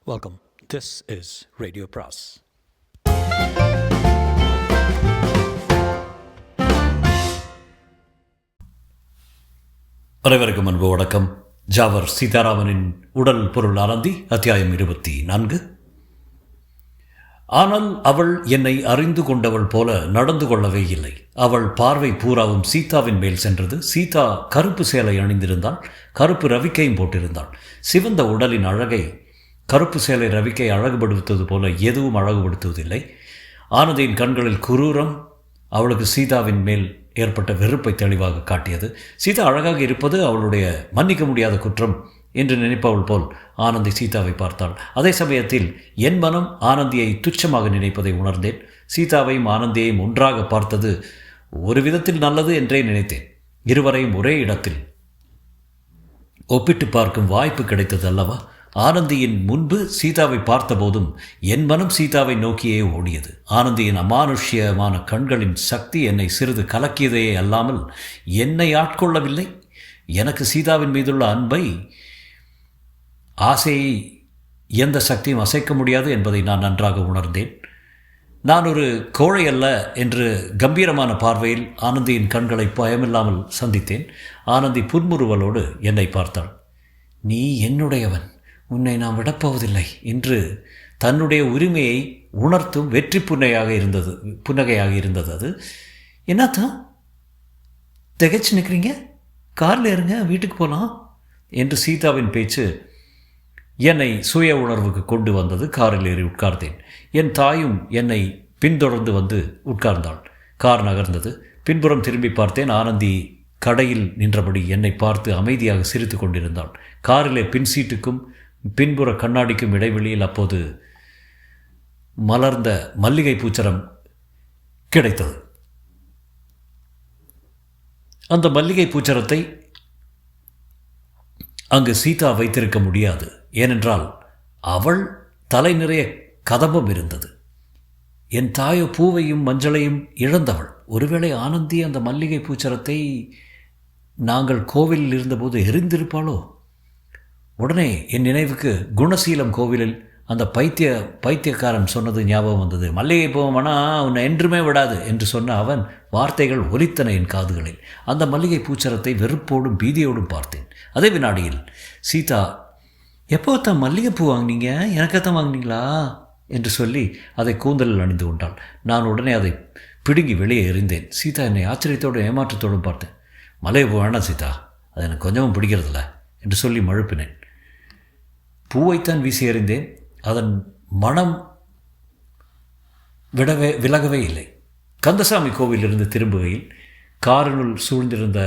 Welcome. This is Radio Pras. அனைவருக்கும் அன்பு வணக்கம். ஜாவர் சீதாராமனின் உடல் பொருள் ஆனந்தி, அத்தியாயம் 24. ஆனால் அவள் என்னை அறிந்து கொண்டவள் போல நடந்து கொள்ளவே இல்லை. அவள் பார்வை பூராவும் சீதாவின் மேல் சென்றது. சீதா கருப்பு சேலை அணிந்திருந்தாள், கருப்பு ரவிக்கையும் போட்டிருந்தாள். சிவந்த உடலின் அழகை கருப்பு சேலை ரவிக்கை அழகுபடுத்துவது போல எதுவும் அழகுபடுத்துவதில்லை. ஆனந்தியின் கண்களில் குரூரம் அவளுக்கு சீதாவின் மேல் ஏற்பட்ட வெறுப்பை தெளிவாக காட்டியது. சீதா அழகாக இருப்பது அவளுடைய மன்னிக்க முடியாத குற்றம் என்று நினைப்பவள் போல் ஆனந்தி சீதாவை பார்த்தாள். அதே சமயத்தில் என் மனம் ஆனந்தியை துச்சமாக நினைப்பதை உணர்ந்தேன். சீதாவையும் ஆனந்தியையும் ஒன்றாக பார்த்தது ஒரு விதத்தில் நல்லது என்றே நினைத்தேன். இருவரையும் ஒரே இடத்தில் ஒப்பிட்டு பார்க்கும் வாய்ப்பு கிடைத்தது அல்லவா? ஆனந்தியின் முன்பு சீதாவை பார்த்தபோதும் என் மனம் சீதாவை நோக்கியே ஓடியது. ஆனந்தியின் அமானுஷ்யமான கண்களின் சக்தி என்னை சிறிது கலக்கியதே அல்லாமல் என்னை ஆட்கொள்ளவில்லை. எனக்கு சீதாவின் மீதுள்ள அன்பை, ஆசையை எந்த சக்தியும் அசைக்க முடியாது என்பதை நான் நன்றாக உணர்ந்தேன். நான் ஒரு கோழை அல்ல என்று கம்பீரமான பார்வையில் ஆனந்தியின் கண்களை பயமில்லாமல் சந்தித்தேன். ஆனந்தி புன்முறுவலோடு என்னை பார்த்தாள். நீ என்னுடையவன், உன்னை நான் விடப்போவதில்லை என்று தன்னுடைய உரிமையை உணர்த்தும் வெற்றி புன்னகையாக இருந்தது அது. என்னத்தான் திகைச்சு நிற்கிறீங்க? காரில் இருங்க, வீட்டுக்கு போகலாம் என்று சீதாவின் பேச்சு என்னை சுய உணர்வுக்கு கொண்டு வந்தது. காரில் ஏறி உட்கார்ந்தேன். என் தாயும் என்னை பின்தொடர்ந்து வந்து உட்கார்ந்தாள். கார் நகர்ந்தது. பின்புறம் திரும்பி பார்த்தேன். ஆனந்தி கடையில் நின்றபடி என்னை பார்த்து அமைதியாக சிரித்து கொண்டிருந்தாள். காரிலே பின் சீட்டுக்கும் பின்புற கண்ணாடிக்கும் இடைவெளியில் அப்போது மலர்ந்த மல்லிகை பூச்சரம் கிடைத்தது. அந்த மல்லிகை பூச்சரத்தை அங்கு சீதா வைத்திருக்க முடியாது. ஏனென்றால் அவள் தலை நிறைய கதம்பம் இருந்தது. என் தாயோ பூவையும் மஞ்சளையும் இழந்தவள். ஒருவேளை ஆனந்தி அந்த மல்லிகை பூச்சரத்தை நாங்கள் கோவிலில் இருந்தபோது எரிந்திருப்பாளோ? உடனே என் நினைவுக்கு குணசீலம் கோவிலில் அந்த பைத்தியக்காரன் சொன்னது ஞாபகம் வந்தது. மல்லிகை பூவனா உன்னை என்றுமே விடாது என்று சொன்ன அவன் வார்த்தைகள் ஒலித்தன என் காதுகளில். அந்த மல்லிகை பூச்சரத்தை வெறுப்போடும் பீதியோடும் பார்த்தேன். அதே வினாடியில் சீதா, எப்போத்தான் மல்லிகைப்பூ வாங்கினீங்க? எனக்கத்தான் வாங்கினீங்களா என்று சொல்லி அதை கூந்தலில் அணிந்து கொண்டாள். நான் உடனே அதை பிடுங்கி வெளியே எறிந்தேன். சீதா என்னை ஆச்சரியத்தோடும் ஏமாற்றத்தோடும் பார்த்தேன். மல்லிகைப்பூ வேணாம் சீதா, அது எனக்கு கொஞ்சமும் பிடிக்கிறதில்ல என்று சொல்லி மழுப்பினேன். பூவைத்தான் வீசி எறிந்தேன். அதன் மனம் விலகவே இல்லை. கந்தசாமி கோவிலிருந்து திரும்புகையில் காரினுள் சூழ்ந்திருந்த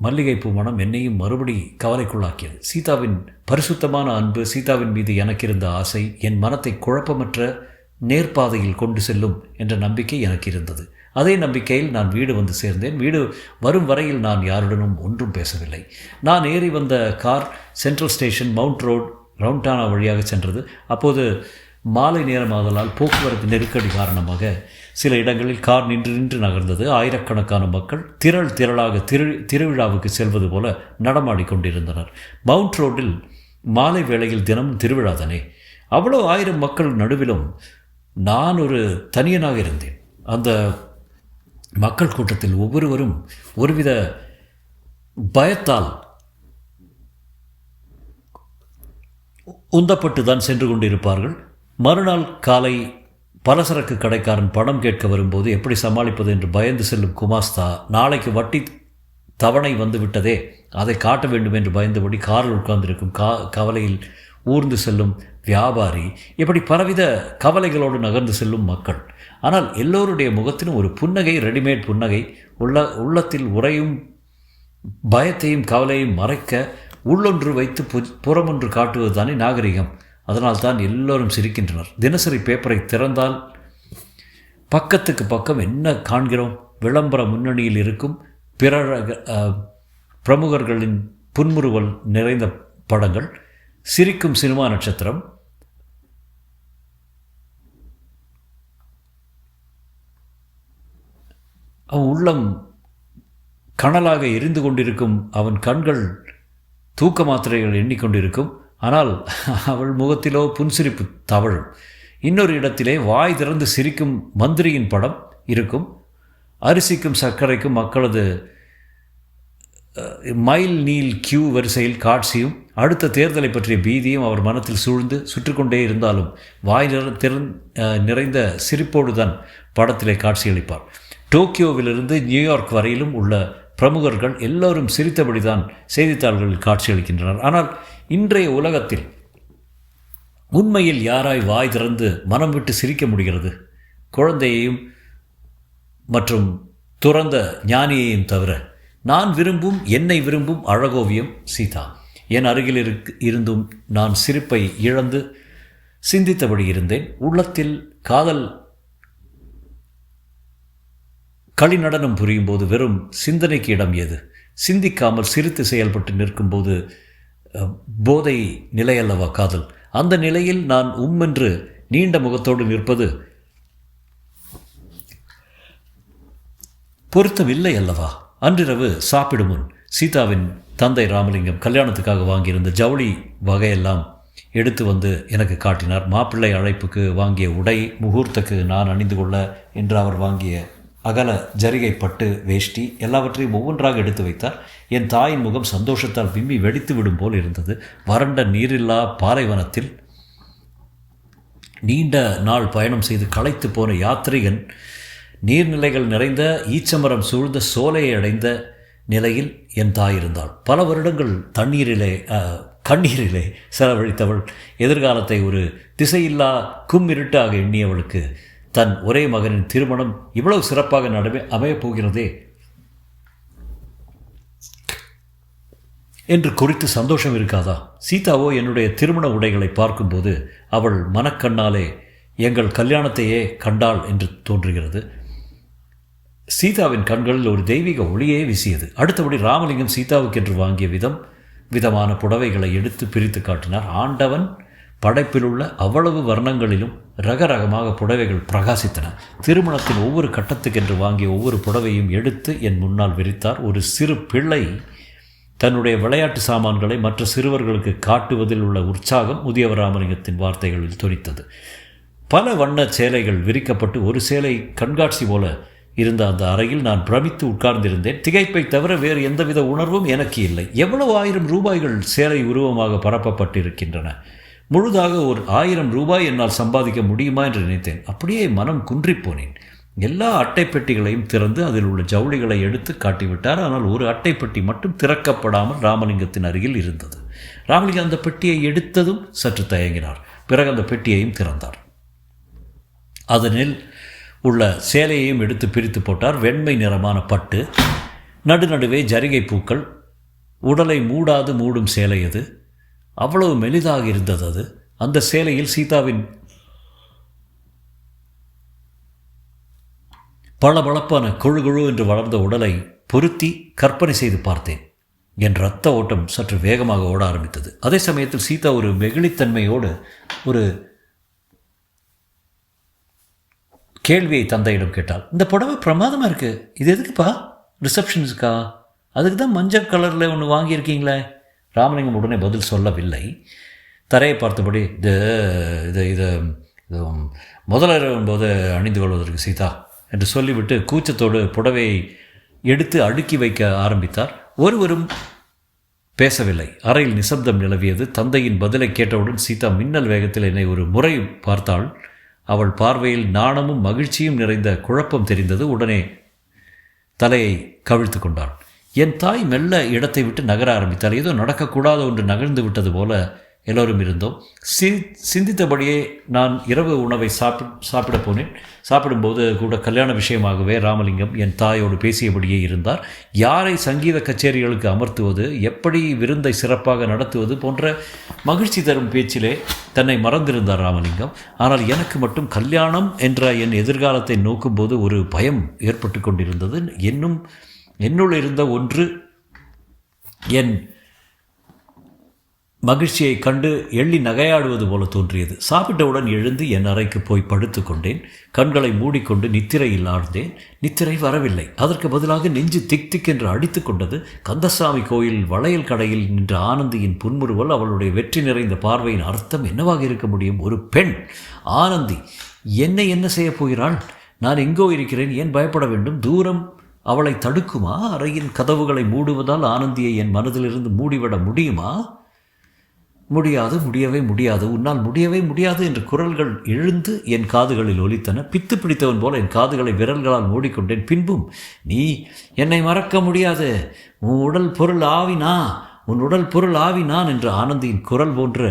மல்லிகைப்பூ மனம் என்னையும் மறுபடி கவலைக்குள்ளாக்கியது. சீதாவின் பரிசுத்தமான அன்பு, சீதாவின் மீது எனக்கு இருந்த ஆசை என் மனத்தை குழப்பமற்ற நேர்பாதையில் கொண்டு செல்லும் என்ற நம்பிக்கை எனக்கு இருந்தது. அதே நம்பிக்கையில் நான் வீடு வந்து சேர்ந்தேன். வீடு வரும் வரையில் நான் யாருடனும் ஒன்றும் பேசவில்லை. நான் ஏறி வந்த car central station, mount road, ரவுண்டானா வழியாக சென்றது. அப்போது மாலை நேரமாதலால் போக்குவரத்து நெருக்கடி காரணமாக சில இடங்களில் கார் நின்று நகர்ந்தது. ஆயிரக்கணக்கான மக்கள் திரளாக திருவிழாவுக்கு செல்வது போல நடமாடிக்கொண்டிருந்தனர். மவுண்ட் ரோட்டில் மாலை வேளையில் தினமும் திருவிழா தானே. அவ்வளோ 1000 மக்கள் நடுவிலும் நான் ஒரு தனியனாக இருந்தேன். அந்த மக்கள் கூட்டத்தில் ஒவ்வொருவரும் ஒருவித பயத்தால் உந்தப்பட்டு தான் சென்று கொண்டிருப்பார்கள். மறுநாள் காலை பலசரக்கு கடைக்காரன் பணம் கேட்க வரும்போது எப்படி சமாளிப்பது என்று பயந்து செல்லும் குமாஸ்தா, நாளைக்கு வட்டி தவணை வந்து விட்டதே, அதை காட்ட வேண்டும் என்று பயந்தபடி காரில் உட்கார்ந்திருக்கும் கவலையில் ஊர்ந்து செல்லும் வியாபாரி, இப்படி பலவித கவலைகளோடு நகர்ந்து செல்லும் மக்கள். ஆனால் எல்லோருடைய முகத்திலும் ஒரு புன்னகை, ரெடிமேட் புன்னகை. உள்ளத்தில் உறையும் பயத்தையும் கவலையும் மறைக்க உள்ளொன்று வைத்து புறமொன்று காட்டுவது தானே நாகரிகம். அதனால் தான் எல்லோரும் சிரிக்கின்றனர். தினசரி பேப்பரை திறந்தால் பக்கத்துக்கு பக்கம் என்ன காண்கிறோம்? விளம்பர முன்னணியில் இருக்கும் பிரமுகர்களின் புன்முறுவல் நிறைந்த படங்கள், சிரிக்கும் சினிமா நட்சத்திரம், அவன் உள்ளம் கனலாக எரிந்து கொண்டிருக்கும், அவன் கண்கள் தூக்க மாத்திரைகள் எண்ணிக்கொண்டிருக்கும். ஆனால் அவள் முகத்திலோ புன்சிரிப்பு தவழும். இன்னொரு இடத்திலே வாய் திறந்து சிரிக்கும் மந்திரியின் படம் இருக்கும். அரிசிக்கும் சர்க்கரைக்கும் மக்களது மைல் நீல் கியூ வரிசையில் காட்சியும் அடுத்த தேர்தலை பற்றிய பீதியும் அவர் மனத்தில் சூழ்ந்து சுற்றிக்கொண்டே இருந்தாலும் வாய் நிறைந்த சிரிப்போடு தான் படத்திலே காட்சியளிப்பார். டோக்கியோவிலிருந்து நியூயார்க் வரையிலும் உள்ள பிரமுகர்கள் எல்லோரும் சிரித்தபடிதான் செய்தித்தாள்களில் காட்சியளிக்கின்றனர். ஆனால் இன்றைய உலகத்தில் உண்மையில் யாராய் வாய் திறந்து மனம் விட்டு சிரிக்க முடிகிறது? குழந்தையையும் மற்றும் துறந்த ஞானியையும் தவிர. நான் விரும்பும், என்னை விரும்பும் அழகோவியம் சீதா. என் அருகில் இருந்தும் நான் சிரிப்பை இழந்து சிந்தித்தபடி இருந்தேன். உள்ளத்தில் காதல் களிநடனம் புரியும் போது வெறும் சிந்தனைக்கு இடம் ஏது? சிந்திக்காமல் சிரித்து செயல்பட்டு நிற்கும்போது போதை நிலையல்லவா காதல்? அந்த நிலையில் நான் என்று நீண்ட முகத்தோடு நிற்பது பொருத்தமில்லை அல்லவா? அன்றிரவு சாப்பிடும் முன் சீதாவின் தந்தை ராமலிங்கம் கல்யாணத்துக்காக வாங்கியிருந்த ஜவுளி வகையெல்லாம் எடுத்து வந்து எனக்கு காட்டினார். மாப்பிள்ளை அழைப்புக்கு வாங்கிய உடை, முகூர்த்தக்கு நான் அணிந்து கொள்ள என்று அவர் வாங்கிய அகல ஜரிகை பட்டு வேஷ்டி எல்லாவற்றையும் ஒவ்வொன்றாக எடுத்து வைத்தார். என் தாயின் முகம் சந்தோஷத்தால் விம்மி வெடித்து விடும் போல் இருந்தது. வறண்ட நீரில்லா பாலைவனத்தில் நீண்ட நாள் பயணம் செய்து களைத்து போன யாத்ரிகன் நீர்நிலைகள் நிறைந்த ஈச்சமரம் சூழ்ந்த சோலையை அடைந்த நிலையில் என் தாய் இருந்தாள். பல வருடங்கள் கண்ணீரிலே செலவழித்தவள் எதிர்காலத்தை ஒரு திசையில்லா கும்மிருட்டாக எண்ணியவளுக்கு தன் ஒரே மகனின் திருமணம் இவ்வளவு சிறப்பாக அமையப் போகிறதே என்று குறித்து சந்தோஷம் இருக்காதா? சீதாவோ என்னுடைய திருமண உடைகளை பார்க்கும்போது அவள் மனக்கண்ணாலே எங்கள் கல்யாணத்தையே கண்டாள் என்று தோன்றுகிறது. சீதாவின் கண்களில் ஒரு தெய்வீக ஒளியே வீசியது. அடுத்தபடி ராமலிங்கம் சீதாவுக்கென்று வாங்கிய விதமான புடவைகளை எடுத்து பிரித்து காட்டினார். ஆண்டவன் படைப்பிலுள்ள அவ்வளவு வர்ணங்களிலும் ரகரகமாக புடவைகள் பிரகாசித்தன. திருமணத்தின் ஒவ்வொரு கட்டத்துக்கென்று வாங்கிய ஒவ்வொரு புடவையும் எடுத்து என் முன்னால் விரித்தார். ஒரு சிறு பிள்ளை தன்னுடைய விளையாட்டு சாமான்களை மற்ற சிறுவர்களுக்கு காட்டுவதில் உள்ள உற்சாகம் முதியவர் ராமலிங்கத்தின் வார்த்தைகளில் தொனித்தது. பல வண்ண சேலைகள் விரிக்கப்பட்டு ஒரு சேலை கண்காட்சி போல இருந்த அந்த அறையில் நான் பிரமித்து உட்கார்ந்திருந்தேன். திகைப்பை தவிர வேறு எந்தவித உணர்வும் எனக்கு இல்லை. எவ்வளவு 1000 ரூபாய்கள் சேலை உருவமாக பரப்பப்பட்டிருக்கின்றன. முழுதாக ஒரு 1000 ரூபாய் என்னால் சம்பாதிக்க முடியுமா என்று நினைத்தேன். அப்படியே மனம் குன்றிப்போனேன். எல்லா அட்டைப்பெட்டிகளையும் திறந்து அதில் உள்ள ஜவுளிகளை எடுத்து காட்டிவிட்டார். ஆனால் ஒரு அட்டைப்பெட்டி மட்டும் திறக்கப்படாமல் ராமலிங்கத்தின் அருகில் இருந்தது. ராமலிங்கம் அந்த பெட்டியை எடுத்ததும் சற்று தயங்கினார். பிறகு அந்த பெட்டியையும் திறந்தார். அதனில் உள்ள சேலையையும் எடுத்து பிரித்து போட்டார். வெண்மை நிறமான பட்டு, நடுநடுவே ஜரிகை பூக்கள், உடலை மூடாது மூடும் சேலை. அது அவ்வளவு மெலிதாக இருந்தது. அது அந்த சேலையில் சீதாவின் பளபளப்பான கொழு என்று வளர்ந்த உடலை பொருத்தி கற்பனை செய்து பார்த்தேன். என் இரத்த ஓட்டம் சற்று வேகமாக ஓட ஆரம்பித்தது. அதே சமயத்தில் சீதா ஒரு வெகுளித்தன்மையோடு ஒரு கேள்வியை தந்தையிடம் கேட்டாள். இந்த புடவை பிரமாதமாக இருக்குது, இது எதுக்குப்பா? ரிசப்ஷன்ஸுக்கா? அதுக்கு தான் மஞ்சள் கலரில் ஒன்று வாங்கியிருக்கீங்களே. ராமலிங்கம் உடனே பதில் சொல்லவில்லை. தரையை பார்த்தபடி இது இது இது இது முதலிரவின் போது அணிந்து கொள்வதற்கு சீதா என்று சொல்லிவிட்டு கூச்சத்தோடு புடவையை எடுத்து அடுக்கி வைக்க ஆரம்பித்தார். ஒருவரும் பேசவில்லை. அறையில் நிசப்தம் நிலவியது. தந்தையின் பதிலை கேட்டவுடன் சீதா மின்னல் வேகத்தில் என்னை ஒரு முறை பார்த்தாள். அவள் பார்வையில் நாணமும் மகிழ்ச்சியும் நிறைந்த குழப்பம் தெரிந்தது. உடனே தலையை கவிழ்த்து கொண்டாள். என் தாய் மெல்ல இடத்தை விட்டு நகர ஆரம்பித்தாள். ஏதோ நடக்கக்கூடாத ஒன்று நகர்ந்து விட்டது போல எல்லோரும் இருந்தோம். சிந்தித்தபடியே நான் இரவு உணவை சாப்பிட போனேன். சாப்பிடும்போது கூட கல்யாண விஷயமாகவே ராமலிங்கம் என் தாயோடு பேசியபடியே இருந்தார். யாரை சங்கீத கச்சேரிகளுக்கு அமர்த்துவது, எப்படி விருந்தை சிறப்பாக நடத்துவது போன்ற மகிழ்ச்சி தரும் பேச்சிலே தன்னை மறந்திருந்தார் ராமலிங்கம். ஆனால் எனக்கு மட்டும் கல்யாணம் என்ற என் எதிர்காலத்தை நோக்கும்போது ஒரு பயம் ஏற்பட்டு கொண்டிருந்தது. என்னுள் இருந்த ஒன்று என் மகிழ்ச்சியை கண்டு எள்ளி நகையாடுவது போல தோன்றியது. சாப்பிட்டவுடன் எழுந்து என் அறைக்கு போய் படுத்து கொண்டேன். கண்களை மூடிக்கொண்டு நித்திரையில் ஆழ்ந்தேன். நித்திரை வரவில்லை. அதற்கு பதிலாக நெஞ்சு திக் திக் என்று அடித்து கொண்டது. கந்தசாமி கோயில் வளையல் கடையில் நின்ற ஆனந்தியின் புன்முறுவல், அவளுடைய வெற்றி நிறைந்த பார்வையின் அர்த்தம் என்னவாக இருக்க முடியும்? ஒரு பெண் ஆனந்தி என்னை என்ன செய்யப் போகிறாள்? நான் எங்கோ இருக்கிறேன், ஏன் பயப்பட வேண்டும்? தூரம் அவளை தடுக்குமா? அறையின் கதவுகளை மூடுவதால் ஆனந்தியை என் மனதிலிருந்து மூடிவிட முடியுமா? முடியாது, முடியவே முடியாது, உன்னால் முடியவே முடியாது என்று குரல்கள் எழுந்து என் காதுகளில் ஒலித்தன. பித்து பிடித்தவன் போல என் காதுகளை விரல்களால் மூடிக்கொண்டேன். பின்பும், நீ என்னை மறக்க முடியாது, உன் உடல் பொருள் ஆவி நான் என்ற ஆனந்தியின் குரல் போன்ற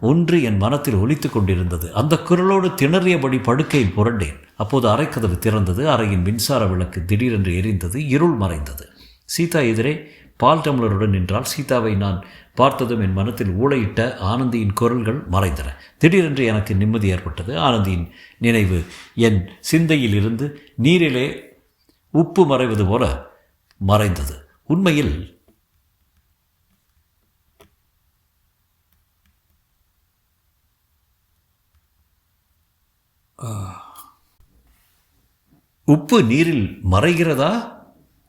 ஒன்று என் மனத்தில் ஒலித்து கொண்டிருந்தது. அந்த குரலோடு திணறியபடி படுக்கையில் புரண்டேன். அப்போது அறைக்கதவு திறந்தது. அறையின் மின்சார விளக்கு திடீரென்று எரிந்தது. இருள் மறைந்தது. சீதா எதிரே பால் டம்ளருடன் நின்றால். சீதாவை நான் பார்த்ததும் என் மனத்தில் ஊளையிட்ட ஆனந்தியின் குரல்கள் மறைந்தன. திடீரென்று எனக்கு நிம்மதி ஏற்பட்டது. ஆனந்தியின் நினைவு என் சிந்தையில் இருந்து நீரிலே உப்பு மறைவது போல மறைந்தது. உண்மையில் உப்பு நீரில் மறைகிறதா?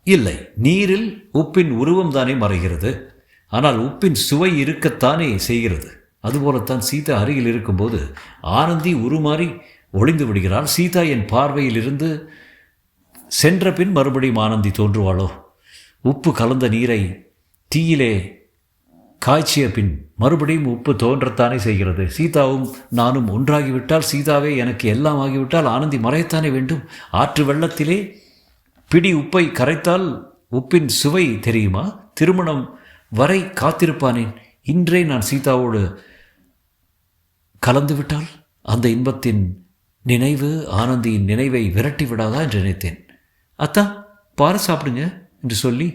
இல்லை, நீரில் உப்பின் உருவம் தானே மறைகிறது. ஆனால் உப்பின் சுவை இருக்கத்தானே செய்கிறது. அதுபோலத்தான் சீதா அருகில் இருக்கும்போது ஆனந்தி உருமாறி ஒளிந்து விடுகிறாள். சீதா என் பார்வையில் இருந்து சென்ற பின் மறுபடியும் ஆனந்தி தோன்றுவாளோ? உப்பு கலந்த நீரை தீயிலே காய்ச்சிய பின் மறுபடியும் உப்பு தோன்றத்தானே செய்கிறது. சீதாவும் நானும் ஒன்றாகிவிட்டால், சீதாவே எனக்கு எல்லாம் ஆகிவிட்டால் ஆனந்தி மறையத்தானே வேண்டும். ஆற்று வெள்ளத்திலே பிடி உப்பை கரைத்தால் உப்பின் சுவை தெரியுமா? திருமணம் வரை காத்திருப்பானேன். இன்றே நான் சீதாவோடு கலந்து விட்டால் அந்த இன்பத்தின் நினைவு ஆனந்தியின் நினைவை விரட்டி விடாதா என்று நினைத்தேன். அத்தா, பாரு சாப்பிடுங்க என்று சொல்லி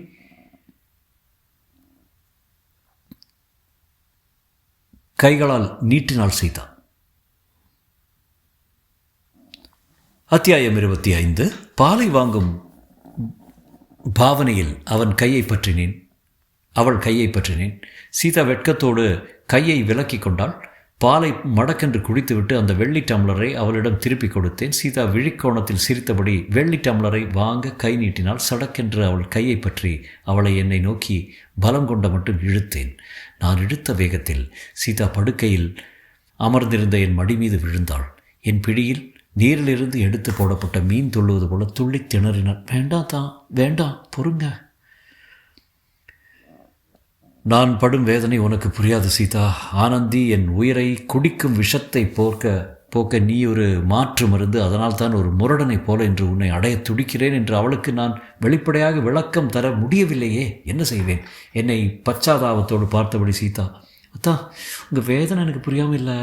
கைகளால் நீட்டினாள் சீதா. அத்தியாயம் 25. பாலை வாங்கும் பாவனையில் அவள் கையை பற்றினேன். சீதா வெட்கத்தோடு கையை விலக்கி கொண்டாள். பாலை மடக்கென்று குடித்துவிட்டு அந்த வெள்ளி டம்ளரை அவளிடம் திருப்பி கொடுத்தேன். சீதா விழிக்கோணத்தில் சிரித்தபடி வெள்ளி டம்ளரை வாங்க கை நீட்டினாள். சடக்கென்று அவள் கையை பற்றி அவளை என்னை நோக்கி பலம் கொண்ட மட்டும் இழுத்தேன். நான் இழுத்த வேகத்தில் சீதா படுக்கையில் அமர்ந்திருந்த என் மடி மீது விழுந்தாள். என் பிடியில் நீரிலிருந்து எடுத்து போடப்பட்ட மீன் துள்ளுவது போல துள்ளி திணறினாள். வேண்டாம் தான், வேண்டாம், பொறுங்க. நான் படும் வேதனை உனக்கு புரியாது சீதா. ஆனந்தி என் உயிரை குடிக்கும் விஷத்தை போக்க நீ ஒரு மாற்று மருந்து. அதனால் தான் ஒரு முரடனைப் போல என்று உன்னை அடைய துடிக்கிறேன் என்று அவளுக்கு நான் வெளிப்படையாக விளக்கம் தர முடியவில்லையே. என்ன செய்வேன்? என்னை பச்சாதாபத்தோடு பார்த்தபடி சீதா, அத்தா, உங்கள் வேதனை எனக்கு புரியாமல் இல்லை.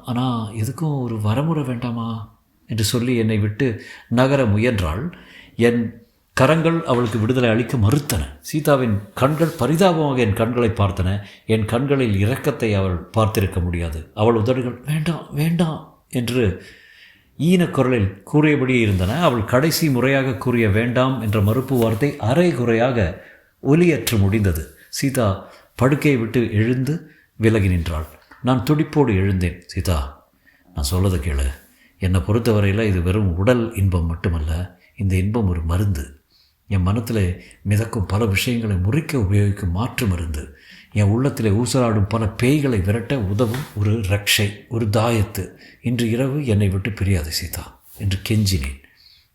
ஆனால் எதுக்கும் ஒரு வரமுறை வேண்டாமா என்று சொல்லி என்னை விட்டு நகர முயன்றாள். என் கரங்கள் அவளுக்கு விடுதலை அளிக்க மறுத்தன. சீதாவின் கண்கள் பரிதாபமாக என் கண்களை பார்த்தன. என் கண்களில் இரக்கத்தை அவள் பார்த்திருக்க முடியாது. அவள் உதடுகள் வேண்டாம் வேண்டாம் என்று ஈனக்குரலில் கூறியபடியே இருந்தன. அவள் கடைசி முறையாக கூறிய வேண்டாம் என்ற மறுப்பு வார்த்தை அரை குறையாக ஒலியற்று முடிந்தது. சீதா படுக்கையை விட்டு எழுந்து விலகி நின்றாள். நான் துடிப்போடு எழுந்தேன். சீதா, நான் சொல்லதை கேளு. என்னை பொறுத்தவரையில் இது வெறும் உடல் இன்பம் மட்டுமல்ல. இந்த இன்பம் ஒரு மருந்து. என் மனத்தில் மிதக்கும் பல விஷயங்களை முறிக்க உபயோகிக்கும் மாற்று மருந்து. என் உள்ளத்தில் ஊசலாடும் பல பேய்களை விரட்ட உதவும் ஒரு ரக்ஷை, ஒரு தாயத்து. இன்று இரவு என்னை விட்டு பிரியாது சீதா என்று கெஞ்சினேன்.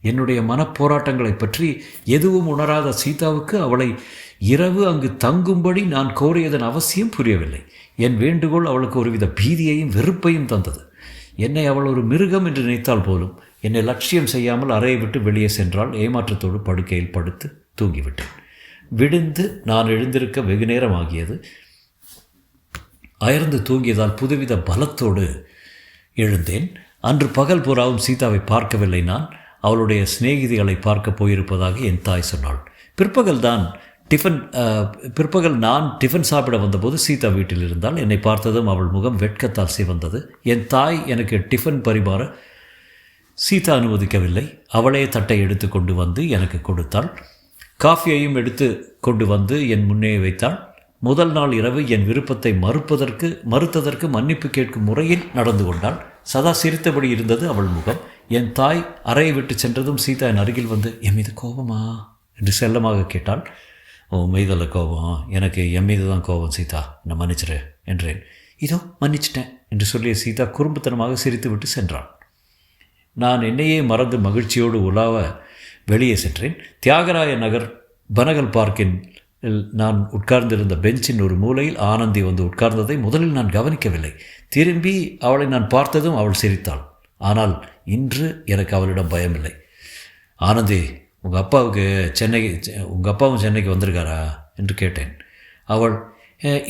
என்னுடைய மனப்போராட்டங்களை பற்றி எதுவும் உணராத சீதாவுக்கு அவளை இரவு அங்கு தங்கும்படி நான் கோரியதன் அவசியம் புரியவில்லை. என் வேண்டுகோள் அவளுக்கு ஒருவித பீதியையும் வெறுப்பையும் தந்தது. என்னை அவள் ஒரு மிருகம் என்று நினைத்தால் போலும் என்னை லட்சியம் செய்யாமல் அறையை விட்டு வெளியே சென்றால். ஏமாற்றத்தோடு படுக்கையில் படுத்து தூங்கிவிட்டேன். விடுந்து நான் எழுந்திருக்க வெகு நேரம் ஆகியது. அயர்ந்து தூங்கியதால் புதுவித பலத்தோடு எழுந்தேன். அன்று பகல் பூராவும் சீதாவை பார்க்கவில்லை. நான் அவளுடைய சிநேகிதிகளை பார்க்க போயிருப்பதாக என் தாய் சொன்னாள். பிற்பகல் நான் டிஃபன் சாப்பிட வந்தபோது சீதா வீட்டில் இருந்தால். என்னை பார்த்ததும் அவள் முகம் வெட்கத்தால் சிவந்தது. என் தாய் எனக்கு டிஃபன் பரிமாற சீதா அனுமதிக்கவில்லை. அவளே தட்டை எடுத்து கொண்டு வந்து எனக்கு கொடுத்தாள். காஃபியையும் எடுத்து கொண்டு வந்து என் முன்னே வைத்தாள். முதல் நாள் இரவு என் விருப்பத்தை மறுத்ததற்கு மன்னிப்பு கேட்கும் முறையில் நடந்து கொண்டாள். சதா சிரித்தபடி இருந்தது அவள் முகம். என் தாய் அறையை விட்டு சென்றதும் சீதா என் அருகில் வந்து, என் மீது கோபமா என்று செல்லமாக கேட்டாள். உன் மீதில் கோபம், எனக்கு என் மீது தான் கோபம் சீதா, நான் மன்னிச்சிரு என்றேன். இதோ மன்னிச்சிட்டேன் என்று சொல்லிய சீதா குறும்புத்தனமாக சிரித்துவிட்டு சென்றாள். நான் என்னையே மறந்து மகிழ்ச்சியோடு உலாவ வெளியே சென்றேன். தியாகராய நகர் பனகல் பார்க்கின் நான் உட்கார்ந்திருந்த பெஞ்சின் ஒரு மூலையில் ஆனந்தி வந்து உட்கார்ந்ததை முதலில் நான் கவனிக்கவில்லை. திரும்பி அவளை நான் பார்த்ததும் அவள் சிரித்தாள். ஆனால் இன்று எனக்கு அவளிடம் பயமில்லை. ஆனந்தி, உங்கள் அப்பாவும் சென்னைக்கு வந்திருக்காரா என்று கேட்டேன். அவள்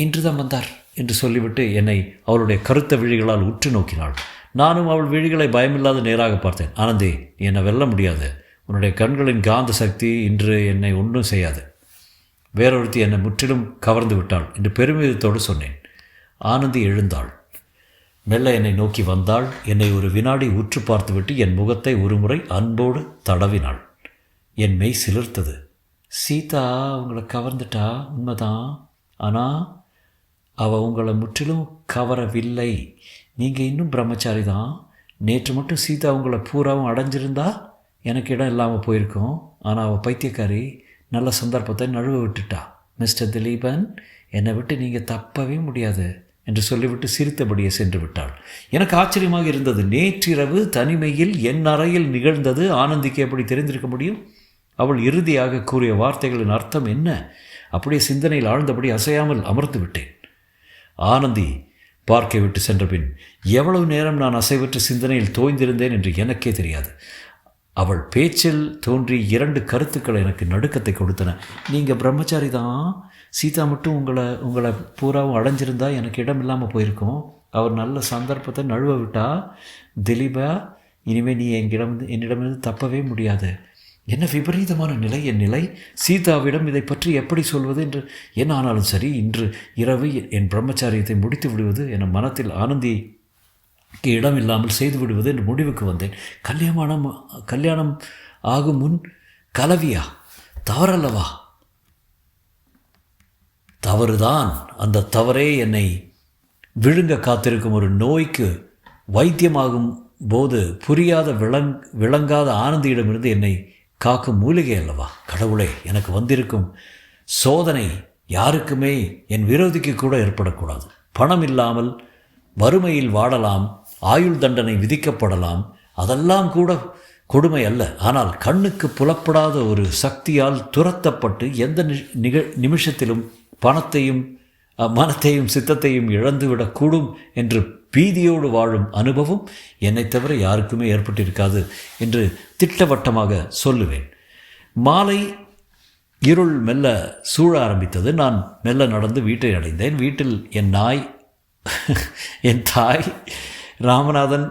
இன்று தான் வந்தார் என்று சொல்லிவிட்டு என்னை அவளுடைய கருத்த விழிகளால் உற்று நோக்கினாள். நானும் அவள் விழிகளை பயமில்லாத நேராக பார்த்தேன். ஆனந்தி, நீ என்னை வெல்ல முடியாது. உன்னுடைய கண்களின் காந்த சக்தி இன்று என்னை ஒன்றும் செய்யாது. வேறொருத்தி என்னை முற்றிலும் கவர்ந்து விட்டாள் என்று பெருமிதத்தோடு சொன்னேன். ஆனந்தி எழுந்தாள். மெல்ல என்னை நோக்கி வந்தாள். என்னை ஒரு வினாடி உற்று பார்த்துவிட்டு என் முகத்தை ஒருமுறை அன்போடு தடவினாள். என் மெய் சிலிர்த்தது. சீதா உங்களை கவர்ந்துட்டா உண்மைதான். ஆனால் அவள் உங்களை முற்றிலும் கவரவில்லை. நீங்கள் இன்னும் பிரம்மச்சாரி தான். நேற்று மட்டும் சீதா உங்களை பூராவும் அடைஞ்சிருந்தா எனக்கு இடம் இல்லாமல் போயிருக்கோம். ஆனால் அவள் பைத்தியக்காரி நல்ல சந்தர்ப்பத்தை நழுவ விட்டுட்டா. மிஸ்டர் திலீபன், என்னை விட்டு நீங்கள் தப்பவே முடியாது என்று சொல்லிவிட்டு சிரித்தபடியே சென்று விட்டாள். எனக்கு ஆச்சரியமாக இருந்தது. நேற்றிரவு தனிமையில் என் அறையில் நிகழ்ந்தது ஆனந்திக்கு எப்படி தெரிந்திருக்க முடியும்? அவள் இறுதியாக கூறிய வார்த்தைகளின் அர்த்தம் என்ன? அப்படியே சிந்தனையில் ஆழ்ந்தபடி அசையாமல் அமர்ந்து விட்டேன். ஆனந்தி பார்க்கை விட்டு சென்ற பின் எவ்வளவு நேரம் நான் அசைவற்ற சிந்தனையில் தோய்ந்திருந்தேன் என்று எனக்கே தெரியாது. அவள் பேச்சில் தோன்றி 2 கருத்துக்கள் எனக்கு நடுக்கத்தை கொடுத்தன. நீங்கள் பிரம்மச்சாரி தான். சீதா மட்டும் உங்களை பூராவும் அடைஞ்சிருந்தா எனக்கு இடம் இல்லாமல் போயிருக்கோம். அவர் நல்ல சந்தர்ப்பத்தை நழுவ விட்டா. திலீபா, இனிமேல் நீ என்னிடமிருந்து தப்பவே முடியாது. என்ன விபரீதமான நிலை என் நிலை! சீதாவிடம் இதை பற்றி எப்படி சொல்வது என்று என்ன ஆனாலும் சரி, இன்று இரவு என் பிரம்மச்சாரியத்தை முடித்து விடுவது என மனத்தில் ஆனந்திக்கு இடம் இல்லாமல் செய்து விடுவது என்று முடிவுக்கு வந்தேன். கல்யாணம் ஆகும் முன் கலவியா? தவறல்லவா? தவறுதான். அந்த தவறே என்னை விழுங்க காத்திருக்கும் ஒரு நோய்க்கு வைத்தியமாகும் போது புரியாத விளங்காத ஆனந்தியிடமிருந்து என்னை காக்கும் மூலிகை அல்லவா? கடவுளே, எனக்கு வந்திருக்கும் சோதனை யாருக்குமே, என் விரோதிக்கு கூட ஏற்படக்கூடாது. பணம் இல்லாமல் வறுமையில் வாடலாம், ஆயுள் தண்டனை விதிக்கப்படலாம். அதெல்லாம் கூட கொடுமை அல்ல. ஆனால் கண்ணுக்கு புலப்படாத ஒரு சக்தியால் துரத்தப்பட்டு எந்த நிமிஷத்திலும் மனத்தையும் சித்தத்தையும் இழந்துவிடக்கூடும் என்று பீதியோடு வாழும் அனுபவம் என்னை தவிர யாருக்குமே ஏற்பட்டிருக்காது என்று திட்டவட்டமாக சொல்லுவேன். மாலை இருள் மெல்ல சூழ ஆரம்பித்தது. நான் மெல்ல நடந்து வீட்டை அடைந்தேன். வீட்டில் என் தாய் ராமநாதன்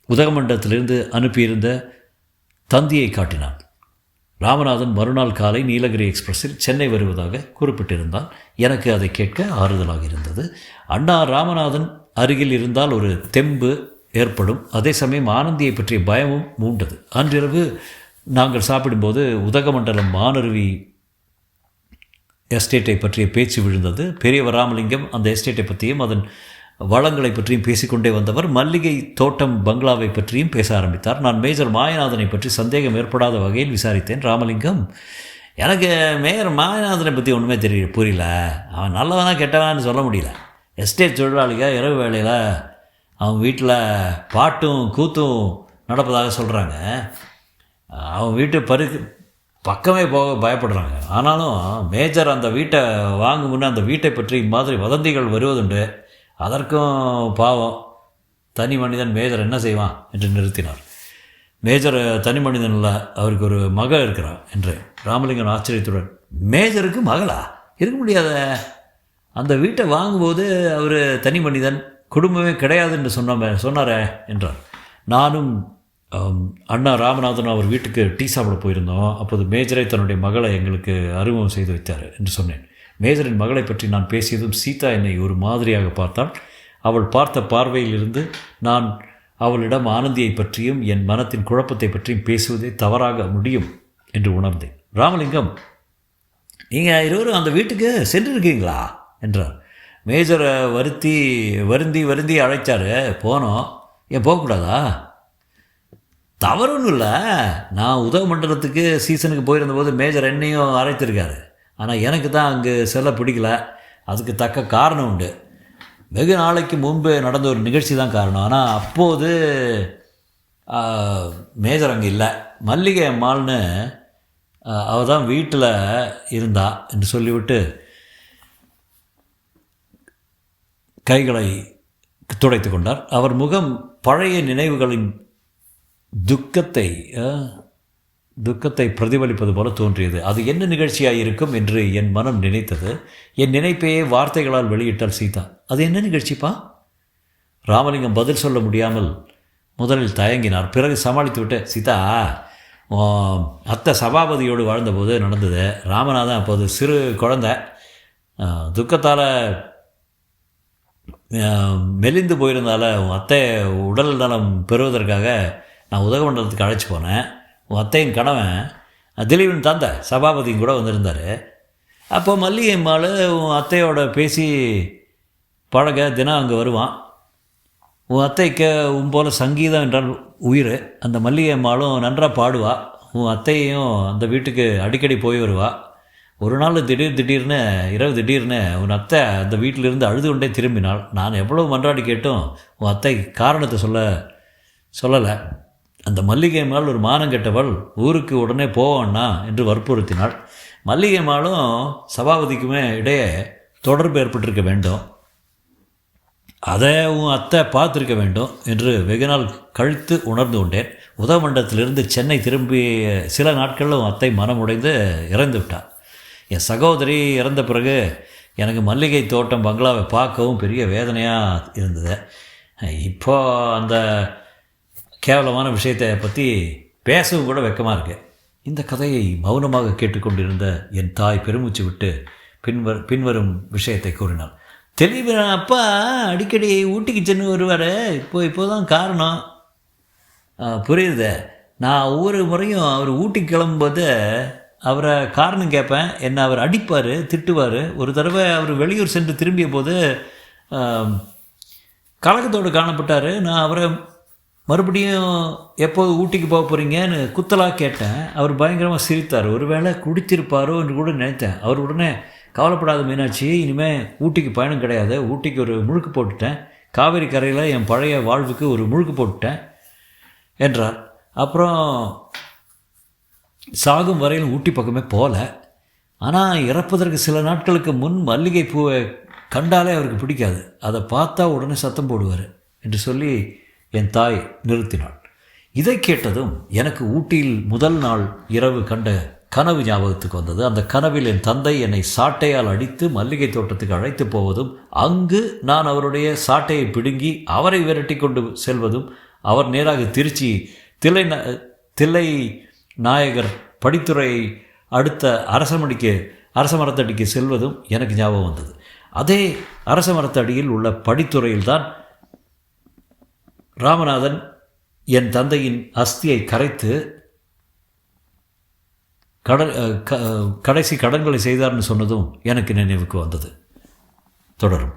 உதகமண்டலத்திலிருந்து அனுப்பியிருந்த தந்தியை காட்டினான். ராமநாதன் மறுநாள் காலை நீலகிரி எக்ஸ்பிரஸில் சென்னை வருவதாக குறிப்பிட்டிருந்தான். எனக்கு அதை கேட்க ஆறுதலாக இருந்தது. அண்ணா ராமநாதன் அருகில் இருந்தால் ஒரு தெம்பு ஏற்படும். அதே சமயம் ஆனந்தியை பற்றிய பயமும் மூண்டது. அன்றிரவு நாங்கள் சாப்பிடும்போது உதகமண்டலம் மானருவி எஸ்டேட்டை பற்றிய பேச்சு விழுந்தது. பெரியவர் ராமலிங்கம் அந்த எஸ்டேட்டை பற்றியும் அதன் வளங்களை பற்றியும் பேசிக்கொண்டே வந்தவர். மல்லிகை தோட்டம் பங்களாவை பற்றியும் பேச ஆரம்பித்தார். நான் மேஜர் மாயநாதனை பற்றி சந்தேகம் ஏற்படாத வகையில் விசாரித்தேன். ராமலிங்கம், எனக்கு மேயர் மாயநாதனை பற்றி ஒன்றுமே புரியல. அவன் நல்லவனா கெட்டவனான்னு சொல்ல முடியல. எஸ்டேட் தொழிலாளிக இரவு வேளையில் அவன் வீட்டில் பாட்டும் கூத்தும் நடப்பதாக சொல்கிறாங்க. அவன் வீட்டு பக்கமே போக பயப்படுறாங்க. ஆனாலும் மேஜர் அந்த வீட்டை வாங்கும் முன்னே அந்த வீட்டை பற்றி இம்மாதிரி வதந்திகள் வருவதுண்டு. அதற்கும் பாவம் தனி மனிதன் மேஜர் என்ன செய்வான் என்று நிறுத்தினார். மேஜர் தனி மனிதன் இல்லை, அவருக்கு ஒரு மகள் இருக்கிறார் என்று. ராமலிங்கன் ஆச்சரியத்துடன், மேஜருக்கு மகளா? இருக்க முடியாத. அந்த வீட்டை வாங்கும்போது அவர் தனி மனிதன், குடும்பமே கிடையாது என்று சொன்னாரே என்றார். நானும் அண்ணா ராமநாதன் அவர் வீட்டுக்கு டீ சாப்பிட போயிருந்தோம். அப்போது மேஜரை தன்னுடைய மகளை எங்களுக்கு அறிமுகம் செய்து வைத்தார் என்று சொன்னேன். மேஜரின் மகளை பற்றி நான் பேசியதும் சீதா என்னை ஒரு மாதிரியாக பார்த்தாள். அவள் பார்த்த பார்வையிலிருந்து நான் அவளிடம் ஆனந்தியை பற்றியும் என் மனத்தின் குழப்பத்தை பற்றியும் பேசுவதே தவறாக முடியும் என்று உணர்ந்தேன். ராமலிங்கம் நீங்கள் இருவரும் அந்த வீட்டுக்கு சென்றிருக்கீங்களா என்றார். மேஜரை வருந்தி அழைச்சார். போனோம். ஏன் போகக்கூடாதா? தவறு ஒன்றும் இல்லை. நான் உதகமண்டலத்துக்கு சீசனுக்கு போயிருந்தபோது மேஜர் என்னையும் அழைத்திருக்காரு. ஆனால் எனக்கு தான் அங்கே செல்ல பிடிக்கல. அதுக்கு தக்க காரணம் உண்டு. வெகு நாளைக்கு முன்பு நடந்த ஒரு நிகழ்ச்சி தான் காரணம். ஆனால் அப்போது மேஜர் அங்கே இல்லை. மல்லிகை அம்மாள்னு அவள் தான் வீட்டில் இருந்தா என்று சொல்லிவிட்டு கைகளை துடைத்து கொண்டார். அவர் முகம் பழைய நினைவுகளின் துக்கத்தை பிரதிபலிப்பது போல தோன்றியது. அது என்ன நிகழ்ச்சியாக இருக்கும் என்று என் மனம் நினைத்தது. என் நினைப்பையே வார்த்தைகளால் வெளியிட்டாள் சீதா. அது என்ன நிகழ்ச்சிப்பா? ராமலிங்கம் பதில் சொல்ல முடியாமல் முதலில் தயங்கினார். பிறகு சமாளித்து விட்டு, சீதா, அத்தை சபாபதியோடு வாழ்ந்தபோது நடந்தது. ராமநாதன் அப்போது சிறு குழந்தை. துக்கத்தால் மெலிந்து போயிருந்தால உன் அத்தை உடல் நலம் பெறுவதற்காக நான் உதகமண்டலத்துக்கு அழைச்சி போனேன். உன் அத்தையின் கணவன் திலீபன் தந்தை சபாபதியும் கூட வந்திருந்தார். அப்போ மல்லிகை அம்மாள் உன் அத்தையோட பேசி பழக தினம் அங்கே வருவான். உன் அத்தைக்கு உன் போல் சங்கீதம் என்றால் உயிர். அந்த மல்லிகை அம்மாளும் நன்றாக பாடுவா. உன் அத்தையும் அந்த வீட்டுக்கு அடிக்கடி போய் வருவா. ஒரு நாள் திடீர்னு உன் அத்தை அந்த வீட்டிலிருந்து அழுது கொண்டே திரும்பினாள். நான் எவ்வளோ மன்றாடி கேட்டும் உன் அத்தை காரணத்தை சொல்லலை. அந்த மல்லிகை அம்மாள் ஒரு மானம் கெட்டவள், ஊருக்கு உடனே போவான்னா என்று வற்புறுத்தினாள். மல்லிகை அம்மாளும் சபாபதிக்குமே இடையே தொடர்பு ஏற்பட்டிருக்க வேண்டும். அதை உன் அத்தை பார்த்துருக்க வேண்டும் என்று வெகு நாள் கழித்து உணர்ந்து கொண்டேன். உதகமண்டலத்திலிருந்து சென்னை திரும்பி சில நாட்களில் உன் அத்தை மனமுடைந்து இறந்து விட்டாள். என் சகோதரி இறந்த பிறகு எனக்கு மல்லிகை தோட்டம் பங்களாவை பார்க்கவும் பெரிய வேதனையாக இருந்தது. இப்போ அந்த கேவலமான விஷயத்தை பற்றி பேசவும் கூட வெக்கமாக இருக்கு. இந்த கதையை மௌனமாக கேட்டுக்கொண்டிருந்த என் தாய் பெருமூச்சு விட்டு பின்வரும் விஷயத்தை கூறினாள். தெளிவு அப்பா அடிக்கடி ஊட்டிக்கு சென்று வருவார். இப்போதான் காரணம் புரியுது. நான் ஒவ்வொரு முறையும் அவர் ஊட்டிக்கு கிளம்பும்போது அவரை காரணம் கேட்பேன். என்னை அவர் அடிப்பார், திட்டுவார். ஒரு தடவை அவர் வெளியூர் சென்று திரும்பிய போது கலக்கத்தோடு காணப்பட்டார். நான் அவரை மறுபடியும் எப்போது ஊட்டிக்கு போக போகிறீங்கன்னு குத்தலாக கேட்டேன். அவர் பயங்கரமாக சிரித்தார். ஒருவேளை குடித்திருப்பாரோ என்று கூட நினைத்தேன். அவர் உடனே, கவலைப்படாத மீனாட்சி, இனிமேல் ஊட்டிக்கு பயணம் கிடையாது. ஊட்டிக்கு ஒரு முழுக்கு போட்டுட்டேன். காவேரி கரையில் என் பழைய வாழ்வுக்கு ஒரு முழுக்கு போட்டுட்டேன் என்றார். அப்புறம் சாகும் வரையில் ஊட்டி பக்கமே போகல. ஆனால் இறப்பதற்கு சில நாட்களுக்கு முன் மல்லிகை பூவை கண்டாலே அவருக்கு பிடிக்காது. அதை பார்த்தா உடனே சத்தம் போடுவார் என்று சொல்லி என் தாய் நிறுத்தினாள். இதை கேட்டதும் எனக்கு ஊட்டியில் முதல் நாள் இரவு கண்ட கனவு ஞாபகத்துக்கு வந்தது. அந்த கனவில் என் தந்தை என்னை சாட்டையால் அடித்து மல்லிகை தோட்டத்துக்கு அழைத்து போவதும், அங்கு நான் அவருடைய சாட்டையை பிடுங்கி அவரை விரட்டி கொண்டு செல்வதும், அவர் நேராக திருச்சி தில்லை நாயகர் படித்துறை அடுத்த அரச மரத்தடிக்கு செல்வதும் எனக்கு ஞாபகம் வந்தது. அதே அரச மரத்தடியில் உள்ள படித்துறையில்தான் ராமநாதன் என் தந்தையின் அஸ்தியை கரைத்து கடைசி கடன்களை செய்தார்னு சொன்னதும் எனக்கு நினைவுக்கு வந்தது. தொடரும்.